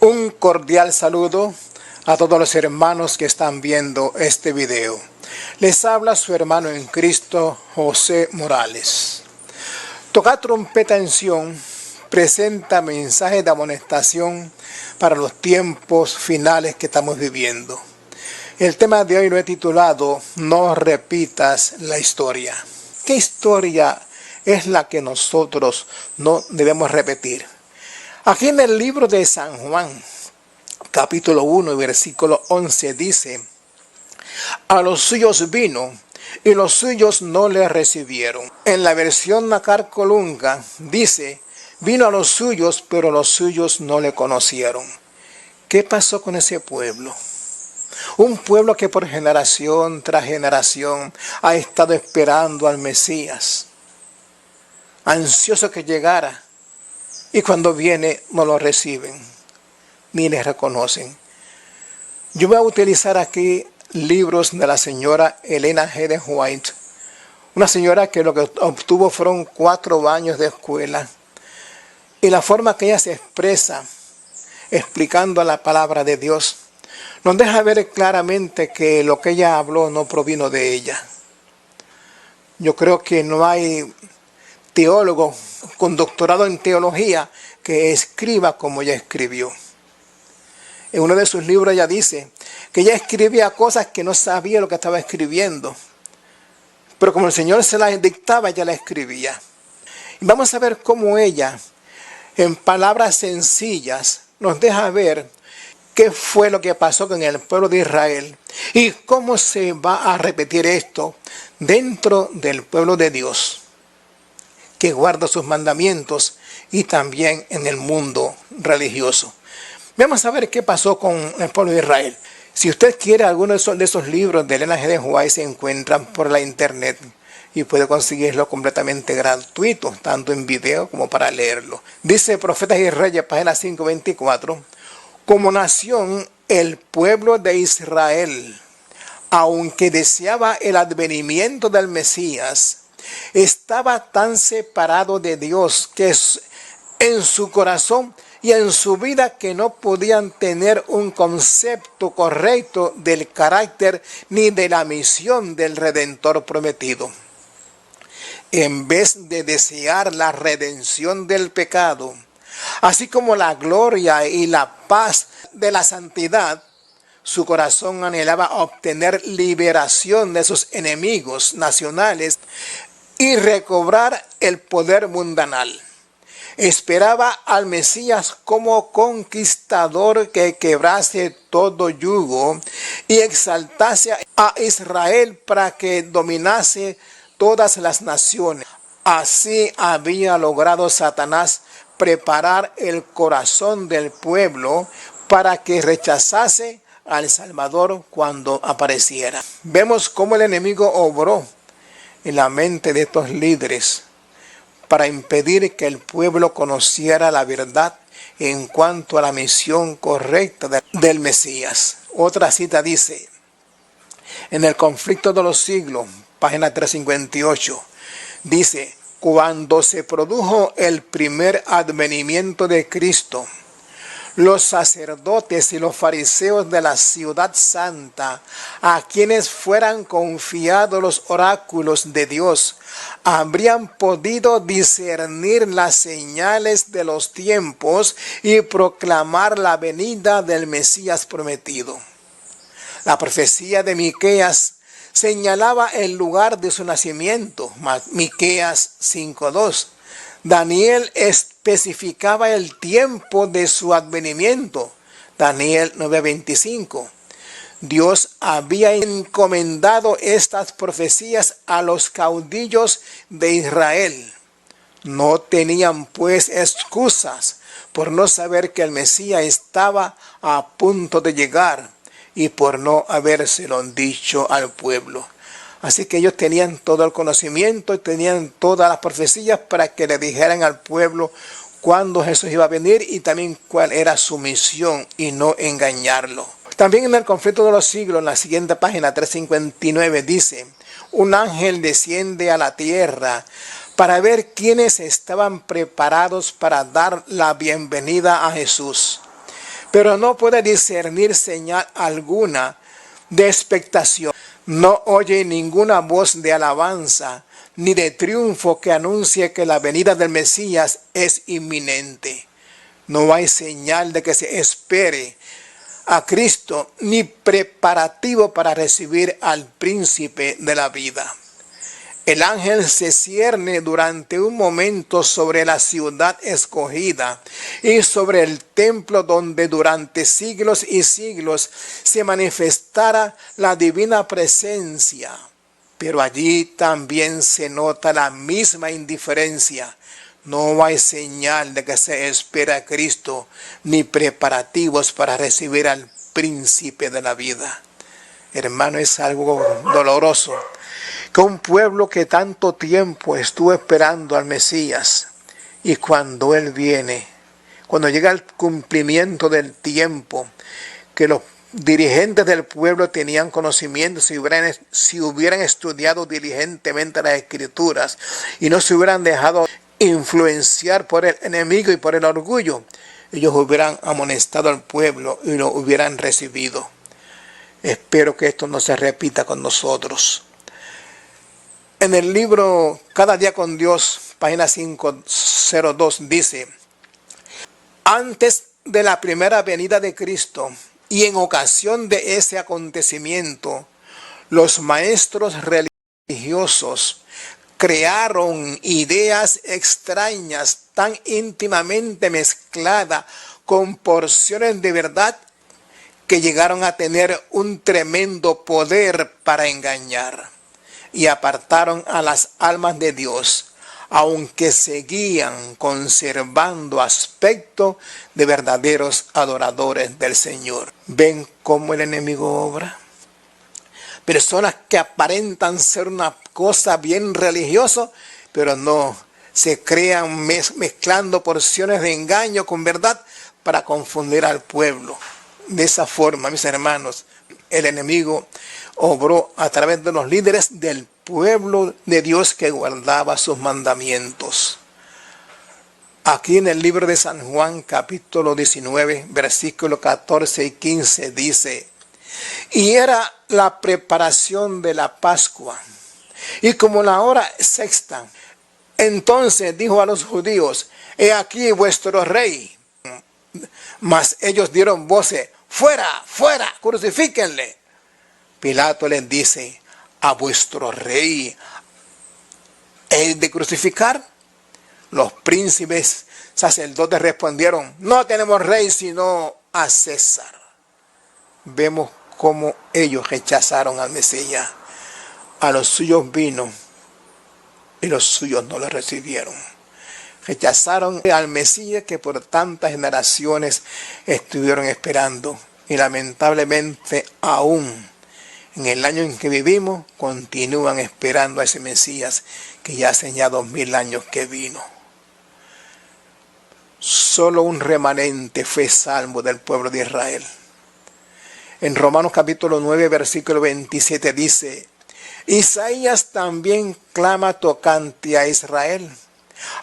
Un cordial saludo a todos los hermanos que están viendo este video. Les habla su hermano en Cristo, José Morales. Tocar trompeta en Sión presenta mensajes de amonestación para los tiempos finales que estamos viviendo. El tema de hoy lo he titulado No repitas la historia. ¿Qué historia es la que nosotros no debemos repetir? Aquí en el libro de San Juan, capítulo 1, versículo 11 dice: a los suyos vino y los suyos no le recibieron. En la versión Nácar Colunga dice: vino a los suyos, pero los suyos no le conocieron. ¿Qué pasó con ese pueblo? Un pueblo que por generación tras generación ha estado esperando al Mesías, ansioso que llegara, y cuando viene no lo reciben, ni le reconocen. Yo voy a utilizar aquí libros de la señora Elena G. de White, una señora que lo que obtuvo fueron 4 años de escuela, y la forma que ella se expresa explicando la palabra de Dios nos deja ver claramente que lo que ella habló no provino de ella. Yo creo que no hay teólogo con doctorado en teología que escriba como ella escribió. En uno de sus libros ella dice que ella escribía cosas que no sabía lo que estaba escribiendo, pero como el Señor se las dictaba, ella la escribía. Y vamos a ver cómo ella, en palabras sencillas, nos deja ver qué fue lo que pasó con el pueblo de Israel y cómo se va a repetir esto dentro del pueblo de Dios, que guarda sus mandamientos, y también en el mundo religioso. Vamos a ver qué pasó con el pueblo de Israel. Si usted quiere alguno de esos libros de Elena G. de White, se encuentran por la internet y puede conseguirlo completamente gratuito, tanto en video como para leerlo. Dice Profetas y Reyes, página 524, como nación, el pueblo de Israel, aunque deseaba el advenimiento del Mesías, estaba tan separado de Dios que en su corazón y en su vida que no podían tener un concepto correcto del carácter ni de la misión del Redentor prometido. En vez de desear la redención del pecado, así como la gloria y la paz de la santidad, su corazón anhelaba obtener liberación de sus enemigos nacionales y recobrar el poder mundanal. Esperaba al Mesías como conquistador que quebrase todo yugo y exaltase a Israel para que dominase todas las naciones. Así había logrado Satanás preparar el corazón del pueblo para que rechazase al Salvador cuando apareciera. Vemos cómo el enemigo obró en la mente de estos líderes para impedir que el pueblo conociera la verdad en cuanto a la misión correcta del Mesías. Otra cita dice: en el conflicto de los siglos, página 358, dice: cuando se produjo el primer advenimiento de Cristo, los sacerdotes y los fariseos de la ciudad santa, a quienes fueran confiados los oráculos de Dios, habrían podido discernir las señales de los tiempos y proclamar la venida del Mesías prometido. La profecía de Miqueas señalaba el lugar de su nacimiento, Miqueas 5:2. Daniel especificaba el tiempo de su advenimiento, Daniel 9:25. Dios había encomendado estas profecías a los caudillos de Israel. No tenían pues excusas por no saber que el Mesías estaba a punto de llegar y por no habérselo dicho al pueblo. Así que ellos tenían todo el conocimiento y tenían todas las profecías para que le dijeran al pueblo cuándo Jesús iba a venir y también cuál era su misión y no engañarlo. También en el conflicto de los siglos, en la siguiente página 359 dice: un ángel desciende a la tierra para ver quiénes estaban preparados para dar la bienvenida a Jesús. pero no puede discernir señal alguna de expectación. No oye ninguna voz de alabanza ni de triunfo que anuncie que la venida del Mesías es inminente. No hay señal de que se espere a Cristo ni preparativo para recibir al príncipe de la vida. El ángel se cierne durante un momento sobre la ciudad escogida y sobre el templo donde durante siglos y siglos se manifestará la divina presencia. Pero allí también se nota la misma indiferencia. No hay señal de que se espera a Cristo ni preparativos para recibir al príncipe de la vida. Hermano, es algo doloroso que un pueblo que tanto tiempo estuvo esperando al Mesías, y cuando Él viene, cuando llega el cumplimiento del tiempo, que los dirigentes del pueblo tenían conocimiento, si hubieran estudiado diligentemente las Escrituras y no se hubieran dejado influenciar por el enemigo y por el orgullo, ellos hubieran amonestado al pueblo y lo hubieran recibido. Espero que esto no se repita con nosotros. En el libro Cada día con Dios, página 502, dice: antes de la primera venida de Cristo y en ocasión de ese acontecimiento, los maestros religiosos crearon ideas extrañas tan íntimamente mezcladas con porciones de verdad que llegaron a tener un tremendo poder para engañar, y apartaron a las almas de Dios, aunque seguían conservando aspecto de verdaderos adoradores del Señor. ¿Ven cómo el enemigo obra? Personas que aparentan ser una cosa bien religiosa, pero no, se crean mezclando porciones de engaño con verdad para confundir al pueblo. De esa forma, mis hermanos, el enemigo obró a través de los líderes del pueblo de Dios que guardaba sus mandamientos. Aquí en el libro de San Juan, capítulo 19, versículos 14 y 15, dice: y era la preparación de la Pascua, y como la hora sexta, entonces dijo a los judíos: he aquí vuestro rey. Mas ellos dieron voces: fuera, fuera, crucifíquenle. Pilato les dice: ¿a vuestro rey es de crucificar? Los príncipes sacerdotes respondieron: no tenemos rey sino a César. Vemos cómo ellos rechazaron al Mesías. A los suyos vino y los suyos no lo recibieron. Rechazaron al Mesías que por tantas generaciones estuvieron esperando, y lamentablemente aún en el año en que vivimos continúan esperando a ese Mesías que ya hace ya 2000 años que vino. Solo un remanente fue salvo del pueblo de Israel. En Romanos capítulo 9, versículo 27 dice: Isaías también clama tocante a Israel: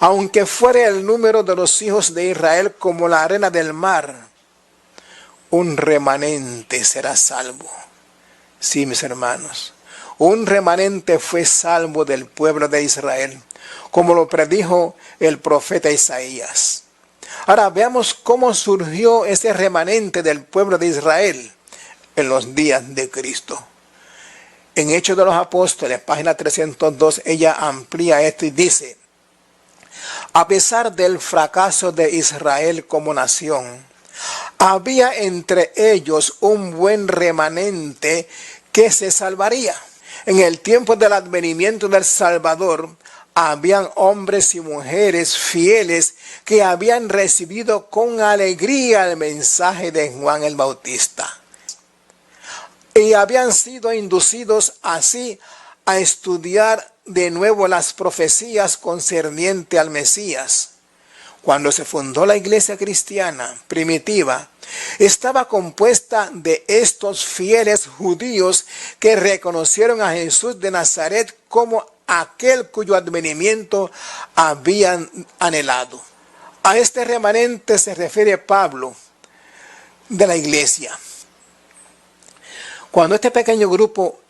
aunque fuere el número de los hijos de Israel como la arena del mar, un remanente será salvo. Sí, mis hermanos, un remanente fue salvo del pueblo de Israel, como lo predijo el profeta Isaías. Ahora veamos cómo surgió ese remanente del pueblo de Israel en los días de Cristo. En Hechos de los Apóstoles, página 302, ella amplía esto y dice: a pesar del fracaso de Israel como nación, había entre ellos un buen remanente que se salvaría. En el tiempo del advenimiento del Salvador, habían hombres y mujeres fieles que habían recibido con alegría el mensaje de Juan el Bautista, y habían sido inducidos así a estudiar de nuevo las profecías concernientes al Mesías. Cuando se fundó la iglesia cristiana primitiva, estaba compuesta de estos fieles judíos que reconocieron a Jesús de Nazaret como aquel cuyo advenimiento habían anhelado. A este remanente se refiere Pablo, de la iglesia. Cuando este pequeño grupo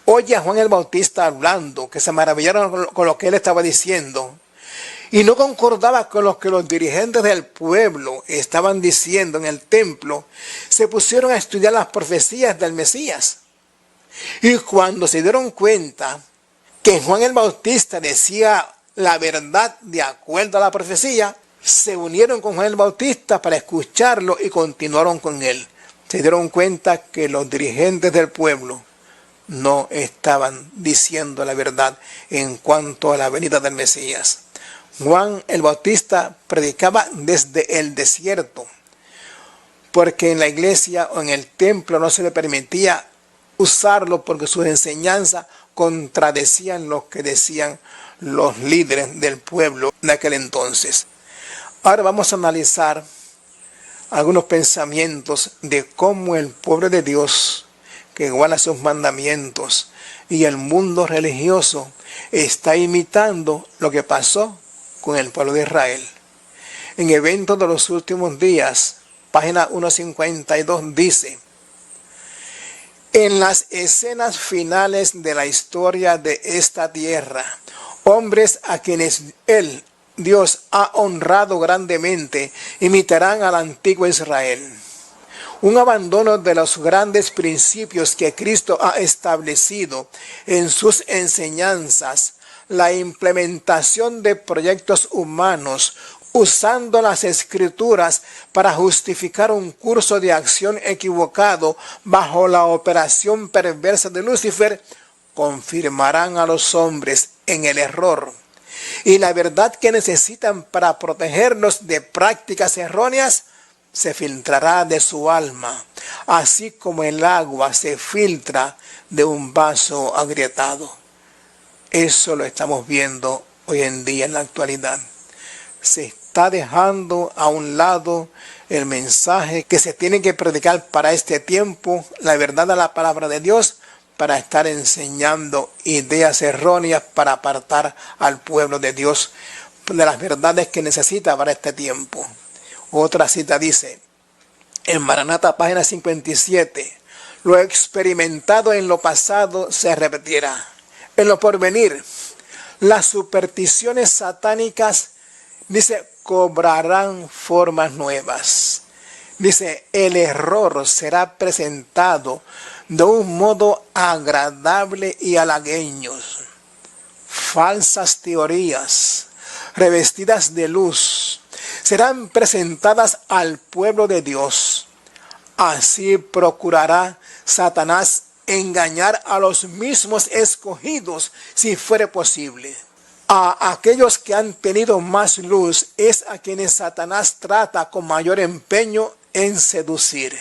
oye a Juan el Bautista hablando, que se maravillaron con lo que él estaba diciendo, y no concordaba con lo que los dirigentes del pueblo estaban diciendo en el templo, se pusieron a estudiar las profecías del Mesías. Y cuando se dieron cuenta que Juan el Bautista decía la verdad de acuerdo a la profecía, se unieron con Juan el Bautista para escucharlo y continuaron con él. Se dieron cuenta que los dirigentes del pueblo no estaban diciendo la verdad en cuanto a la venida del Mesías. Juan el Bautista predicaba desde el desierto, porque en la iglesia o en el templo no se le permitía usarlo porque sus enseñanzas contradecían lo que decían los líderes del pueblo de aquel entonces. Ahora vamos a analizar algunos pensamientos de cómo el pueblo de Dios, que guarda sus mandamientos, y el mundo religioso está imitando lo que pasó con el pueblo de Israel. En Eventos de los Últimos Días, página 152 dice: en las escenas finales de la historia de esta tierra, hombres a quienes Dios ha honrado grandemente, imitarán al antiguo Israel. Un abandono de los grandes principios que Cristo ha establecido en sus enseñanzas, la implementación de proyectos humanos, usando las escrituras para justificar un curso de acción equivocado bajo la operación perversa de Lucifer, confirmarán a los hombres en el error y la verdad que necesitan para protegernos de prácticas erróneas se filtrará de su alma, así como el agua se filtra de un vaso agrietado. Eso lo estamos viendo hoy en día en la actualidad. Se está dejando a un lado el mensaje que se tiene que predicar para este tiempo, la verdad de la palabra de Dios, para estar enseñando ideas erróneas para apartar al pueblo de Dios de las verdades que necesita para este tiempo. Otra cita dice, en Maranata, página 57, lo experimentado en lo pasado se repetirá. En lo porvenir, las supersticiones satánicas, dice, cobrarán formas nuevas. Dice, el error será presentado de un modo agradable y halagueño. Falsas teorías, revestidas de luz, serán presentadas al pueblo de Dios. Así procurará Satanás engañar a los mismos escogidos si fuere posible. A aquellos que han tenido más luz es a quienes Satanás trata con mayor empeño en seducir.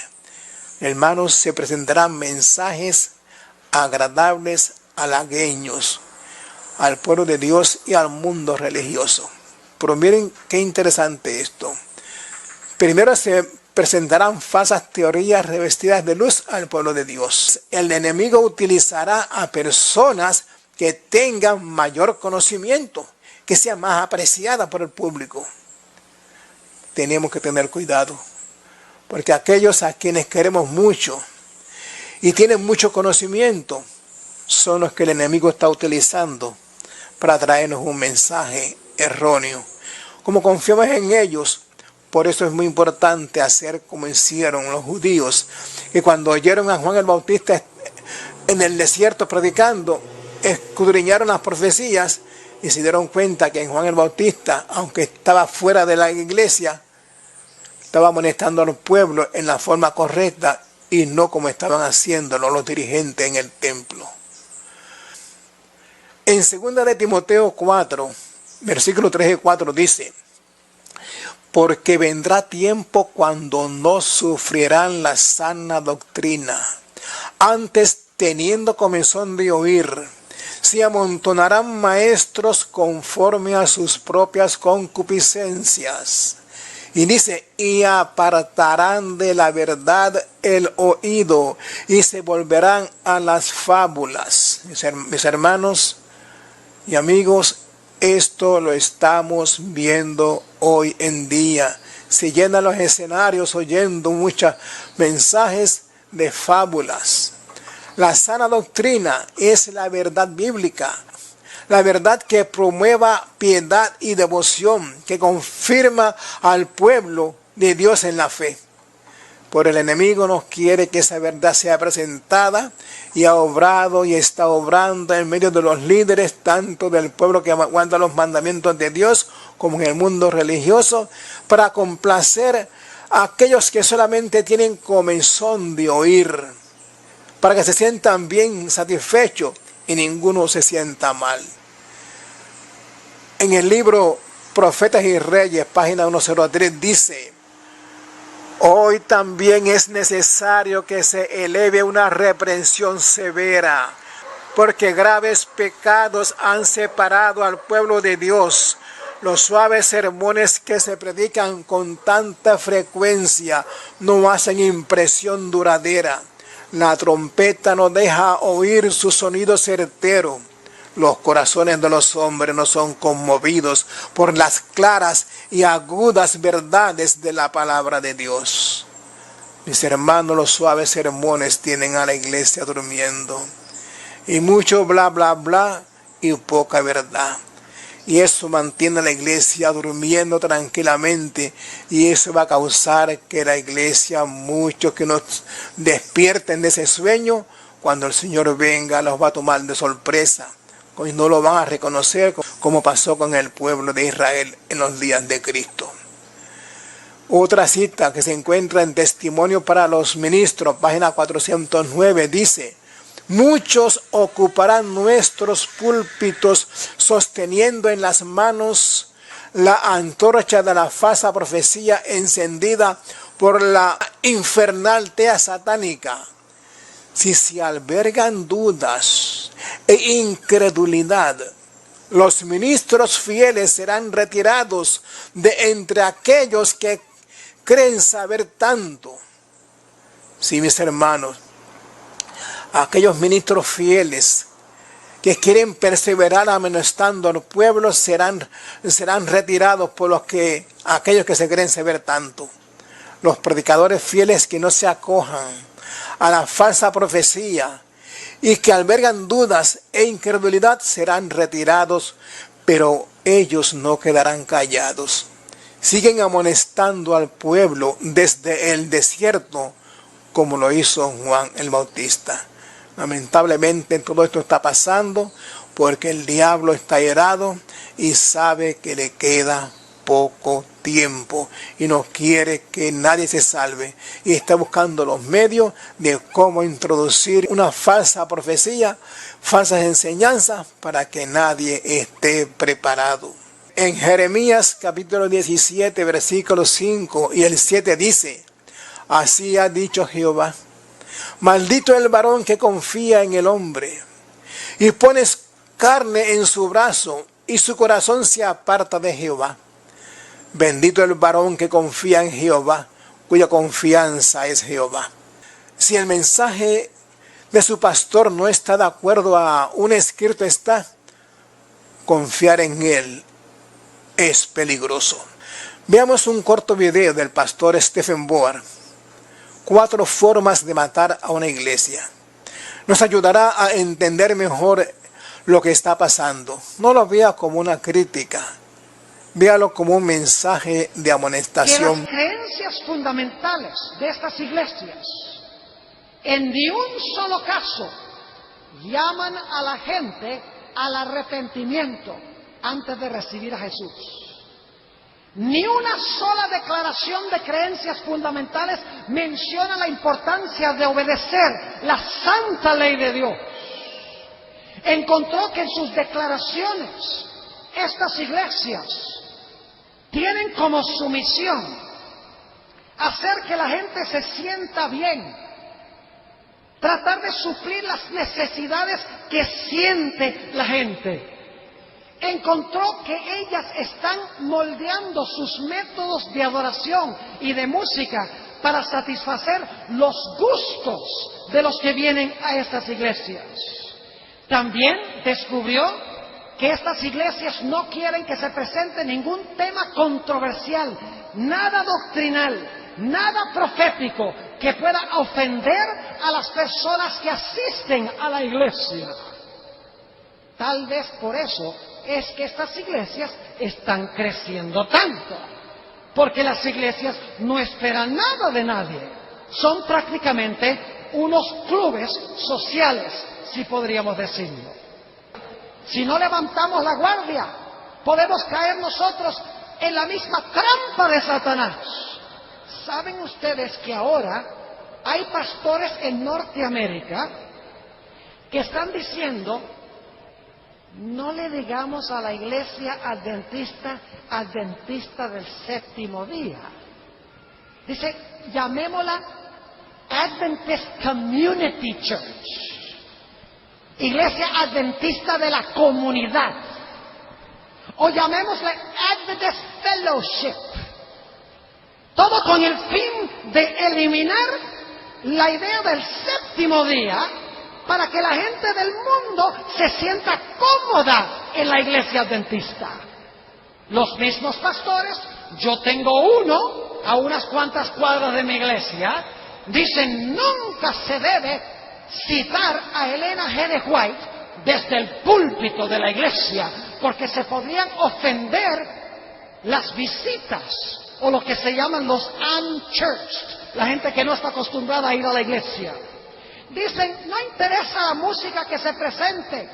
Hermanos, se presentarán mensajes agradables, halagueños al pueblo de Dios y al mundo religioso. Pero miren qué interesante esto. Primero se presentarán falsas teorías revestidas de luz al pueblo de Dios. El enemigo utilizará a personas que tengan mayor conocimiento, que sea más apreciada por el público. Tenemos que tener cuidado, porque aquellos a quienes queremos mucho y tienen mucho conocimiento son los que el enemigo está utilizando para traernos un mensaje erróneo. Como confiamos en ellos, por eso es muy importante hacer como hicieron los judíos, que cuando oyeron a Juan el Bautista en el desierto predicando, escudriñaron las profecías y se dieron cuenta que en Juan el Bautista, aunque estaba fuera de la iglesia, estaba amonestando al pueblo en la forma correcta y no como estaban haciéndolo los dirigentes en el templo. En 2 de Timoteo 4, versículos 3 y 4 dice, porque vendrá tiempo cuando no sufrirán la sana doctrina, antes teniendo comezón de oír, se amontonarán maestros conforme a sus propias concupiscencias. Y dice, y apartarán de la verdad el oído y se volverán a las fábulas. Mis hermanos y amigos, esto lo estamos viendo hoy en día. se llenan los escenarios oyendo muchos mensajes de fábulas. La sana doctrina es la verdad bíblica, la verdad que promueva piedad y devoción, que confirma al pueblo de Dios en la fe. Por el enemigo no quiere que esa verdad sea presentada y ha obrado y está obrando en medio de los líderes, tanto del pueblo que aguanta los mandamientos de Dios como en el mundo religioso, para complacer a aquellos que solamente tienen comezón de oír, para que se sientan bien satisfechos y ninguno se sienta mal. En el libro Profetas y Reyes, página 103, dice: hoy también es necesario que se eleve una reprensión severa, porque graves pecados han separado al pueblo de Dios. Los suaves sermones que se predican con tanta frecuencia no hacen impresión duradera. La trompeta no deja oír su sonido certero. Los corazones de los hombres no son conmovidos por las claras y agudas verdades de la palabra de Dios. Mis hermanos, los suaves sermones tienen a la iglesia durmiendo. Y mucho bla, bla, bla y poca verdad. Y eso mantiene a la iglesia durmiendo tranquilamente. Y eso va a causar que la iglesia, muchos que nos despierten de ese sueño, cuando el Señor venga, los va a tomar de sorpresa. Y no lo van a reconocer, como pasó con el pueblo de Israel en los días de Cristo. Otra cita que se encuentra en Testimonio para los Ministros, página 409, dice: muchos ocuparán nuestros púlpitos sosteniendo en las manos la antorcha de la falsa profecía encendida por la infernal tea satánica. Si se albergan dudas e incredulidad, los ministros fieles serán retirados de entre aquellos que creen saber tanto. Sí, mis hermanos, aquellos ministros fieles que quieren perseverar amonestando al pueblo serán retirados por aquellos que se creen saber tanto. Los predicadores fieles que no se acojan a la falsa profecía y que albergan dudas e incredulidad serán retirados, pero ellos no quedarán callados. Siguen amonestando al pueblo desde el desierto, como lo hizo Juan el Bautista. Lamentablemente todo esto está pasando porque el diablo está airado y sabe que le queda poco tiempo y no quiere que nadie se salve, y está buscando los medios de cómo introducir una falsa profecía, falsas enseñanzas, para que nadie esté preparado. En Jeremías capítulo 17, versículos 5 y el 7 dice: así ha dicho Jehová, maldito el varón que confía en el hombre y pones carne en su brazo y su corazón se aparta de Jehová. Bendito el varón que confía en Jehová, cuya confianza es Jehová. Si el mensaje de su pastor no está de acuerdo a un escrito está, confiar en él es peligroso. Veamos un corto video del pastor Stephen Board. 4 formas de matar a una iglesia. Nos ayudará a entender mejor lo que está pasando. No lo vea como una crítica. Véalo como un mensaje de amonestación. Que las creencias fundamentales de estas iglesias en ni un solo caso llaman a la gente al arrepentimiento antes de recibir a Jesús. Ni una sola declaración de creencias fundamentales menciona la importancia de obedecer la santa ley de Dios. Encontró que en sus declaraciones estas iglesias tienen como su misión hacer que la gente se sienta bien, tratar de suplir las necesidades que siente la gente. Encontró que ellas están moldeando sus métodos de adoración y de música para satisfacer los gustos de los que vienen a estas iglesias. También descubrió que estas iglesias no quieren que se presente ningún tema controversial, nada doctrinal, nada profético que pueda ofender a las personas que asisten a la iglesia. Tal vez por eso es que estas iglesias están creciendo tanto, porque las iglesias no esperan nada de nadie. Son prácticamente unos clubes sociales, si podríamos decirlo. Si no levantamos la guardia, podemos caer nosotros en la misma trampa de Satanás. ¿Saben ustedes que ahora hay pastores en Norteamérica que están diciendo: no le digamos a la iglesia adventista del séptimo día? Dice, llamémosla Adventist Community Church, iglesia adventista de la comunidad, o llamémosla Adventist Fellowship, todo con el fin de eliminar la idea del séptimo día, para que la gente del mundo se sienta cómoda en la iglesia adventista. Los mismos pastores, yo tengo uno a unas cuantas cuadras de mi iglesia, dicen: nunca se debe citar a Elena G. de White desde el púlpito de la iglesia, porque se podrían ofender las visitas, o lo que se llaman los unchurched, la gente que no está acostumbrada a ir a la iglesia. Dicen, no interesa la música que se presente,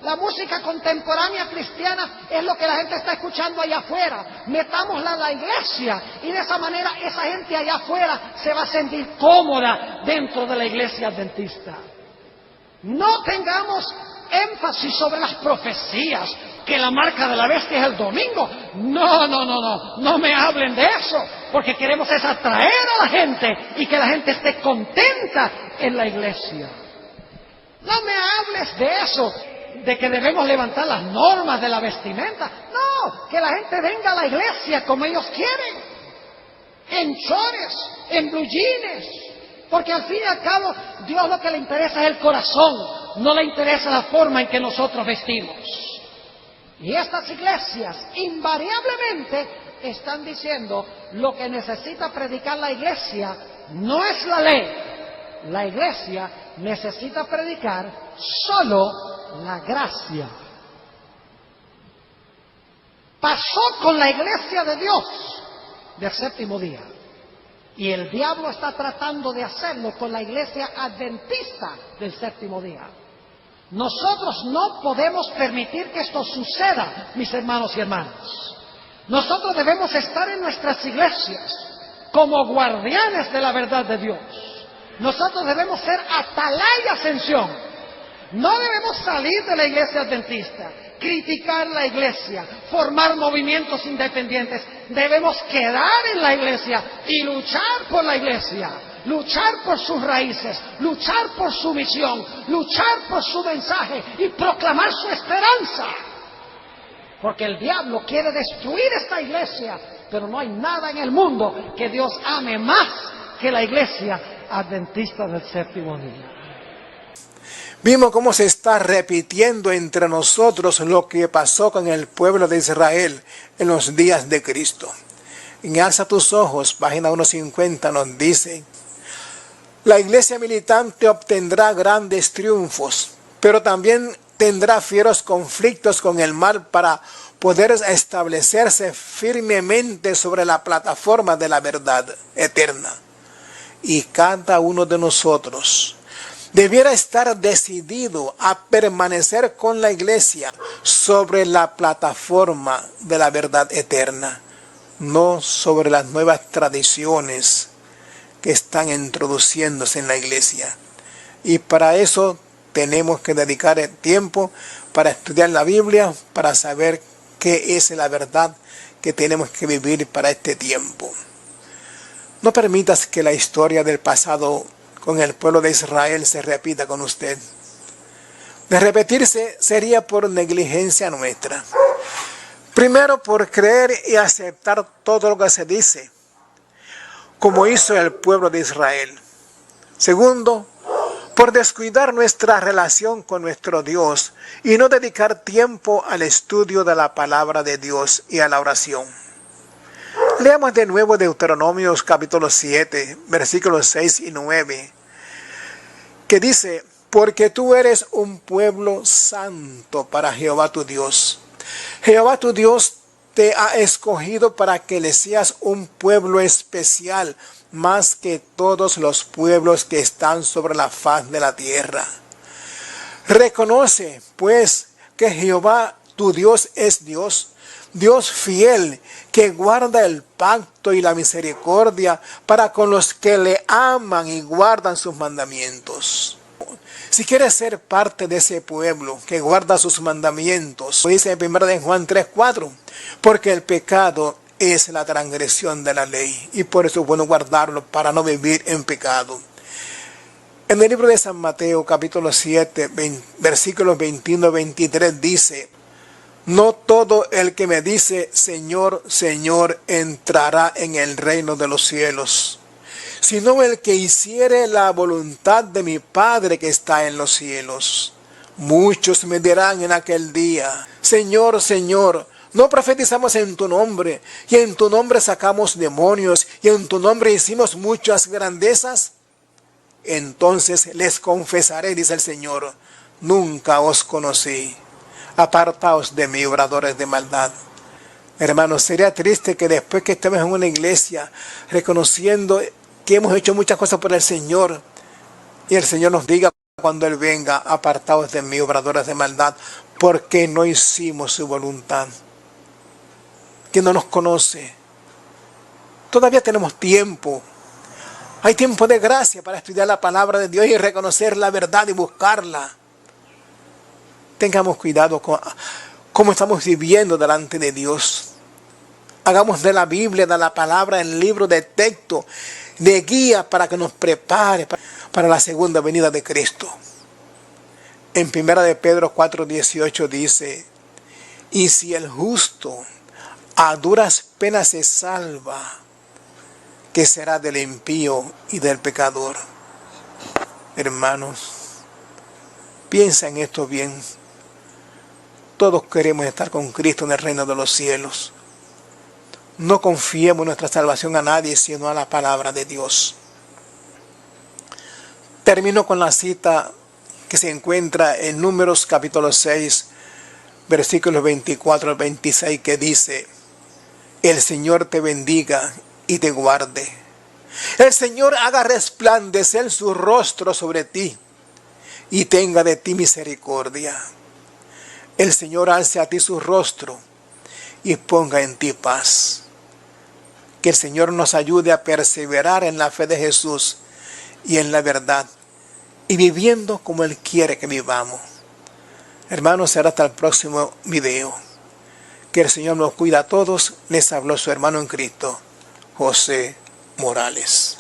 la música contemporánea cristiana es lo que la gente está escuchando allá afuera, metámosla a la iglesia y de esa manera esa gente allá afuera se va a sentir cómoda dentro de la iglesia adventista. No tengamos énfasis sobre las profecías, que la marca de la bestia es el domingo. No me hablen de eso, porque queremos es atraer a la gente y que la gente esté contenta en la iglesia. No me hables de eso, de que debemos levantar las normas de la vestimenta. No, que la gente venga a la iglesia como ellos quieren, en chores, en blue jeans, porque al fin y al cabo Dios lo que le interesa es el corazón, no le interesa la forma en que nosotros vestimos. Y estas iglesias invariablemente están diciendo: lo que necesita predicar la iglesia no es la ley, la iglesia necesita predicar solo la gracia. Pasó con la iglesia de Dios del séptimo día, y el diablo está tratando de hacerlo con la iglesia adventista del séptimo día. Nosotros no podemos permitir que esto suceda, mis hermanos y hermanas. Nosotros debemos estar en nuestras iglesias como guardianes de la verdad de Dios. Nosotros debemos ser atalayas en Sión. No debemos salir de la iglesia adventista, criticar la iglesia, formar movimientos independientes. Debemos quedar en la iglesia y luchar por la iglesia, luchar por sus raíces, luchar por su misión, luchar por su mensaje y proclamar su esperanza. Porque el diablo quiere destruir esta iglesia, pero no hay nada en el mundo que Dios ame más que la iglesia adventista del séptimo día. Vimos cómo se está repitiendo entre nosotros lo que pasó con el pueblo de Israel en los días de Cristo. En Alza tus ojos, página 150, nos dice: la iglesia militante obtendrá grandes triunfos, pero también tendrá fieros conflictos con el mal para poder establecerse firmemente sobre la plataforma de la verdad eterna. Y cada uno de nosotros debiera estar decidido a permanecer con la iglesia sobre la plataforma de la verdad eterna, no sobre las nuevas tradiciones que están introduciéndose en la iglesia. Y para eso tenemos que dedicar el tiempo para estudiar la Biblia, para saber qué es la verdad que tenemos que vivir para este tiempo. No permitas que la historia del pasado con el pueblo de Israel se repita con usted. De repetirse sería por negligencia nuestra. Primero, por creer y aceptar todo lo que se dice, como hizo el pueblo de Israel. Segundo, por descuidar nuestra relación con nuestro Dios y no dedicar tiempo al estudio de la palabra de Dios y a la oración. Leamos de nuevo Deuteronomios capítulo 7, versículos 6 y 9, que dice: porque tú eres un pueblo santo para Jehová tu Dios. Jehová tu Dios te ha escogido para que le seas un pueblo especial, más que todos los pueblos que están sobre la faz de la tierra. Reconoce, pues, que Jehová tu Dios es Dios, Dios fiel, que guarda el pacto y la misericordia para con los que le aman y guardan sus mandamientos. Si quieres ser parte de ese pueblo que guarda sus mandamientos, dice en 1 de Juan 3:4, porque el pecado es la transgresión de la ley, y por eso es bueno guardarlo para no vivir en pecado. En el libro de San Mateo, capítulo 7, versículos 21-23 dice: no todo el que me dice Señor, Señor, entrará en el reino de los cielos, sino el que hiciere la voluntad de mi Padre que está en los cielos. Muchos me dirán en aquel día: Señor, Señor, ¿no profetizamos en tu nombre, y en tu nombre sacamos demonios, y en tu nombre hicimos muchas grandezas? Entonces les confesaré, dice el Señor: nunca os conocí. Apartaos de mí, obradores de maldad. Hermanos, sería triste que después que estemos en una iglesia reconociendo que hemos hecho muchas cosas por el Señor, y el Señor nos diga cuando Él venga: apartaos de mí, obradores de maldad, porque no hicimos su voluntad. Que no nos conoce. Todavía tenemos tiempo. Hay tiempo de gracia para estudiar la palabra de Dios y reconocer la verdad y buscarla. Tengamos cuidado con cómo estamos viviendo delante de Dios. Hagamos de la Biblia, de la palabra, el libro de texto, de guía para que nos prepare para la segunda venida de Cristo. En 1 de Pedro 4:18 dice: y si el justo a duras penas se salva, ¿qué será del impío y del pecador? Hermanos, piensa en esto bien. Todos queremos estar con Cristo en el reino de los cielos. No confiemos nuestra salvación a nadie, sino a la palabra de Dios. Termino con la cita que se encuentra en Números capítulo 6, versículos 24 al 26, que dice: el Señor te bendiga y te guarde. El Señor haga resplandecer su rostro sobre ti y tenga de ti misericordia. El Señor alce a ti su rostro y ponga en ti paz. Que el Señor nos ayude a perseverar en la fe de Jesús y en la verdad, y viviendo como Él quiere que vivamos. Hermanos, será hasta el próximo video. Que el Señor nos cuida a todos. Les habló su hermano en Cristo, José Morales.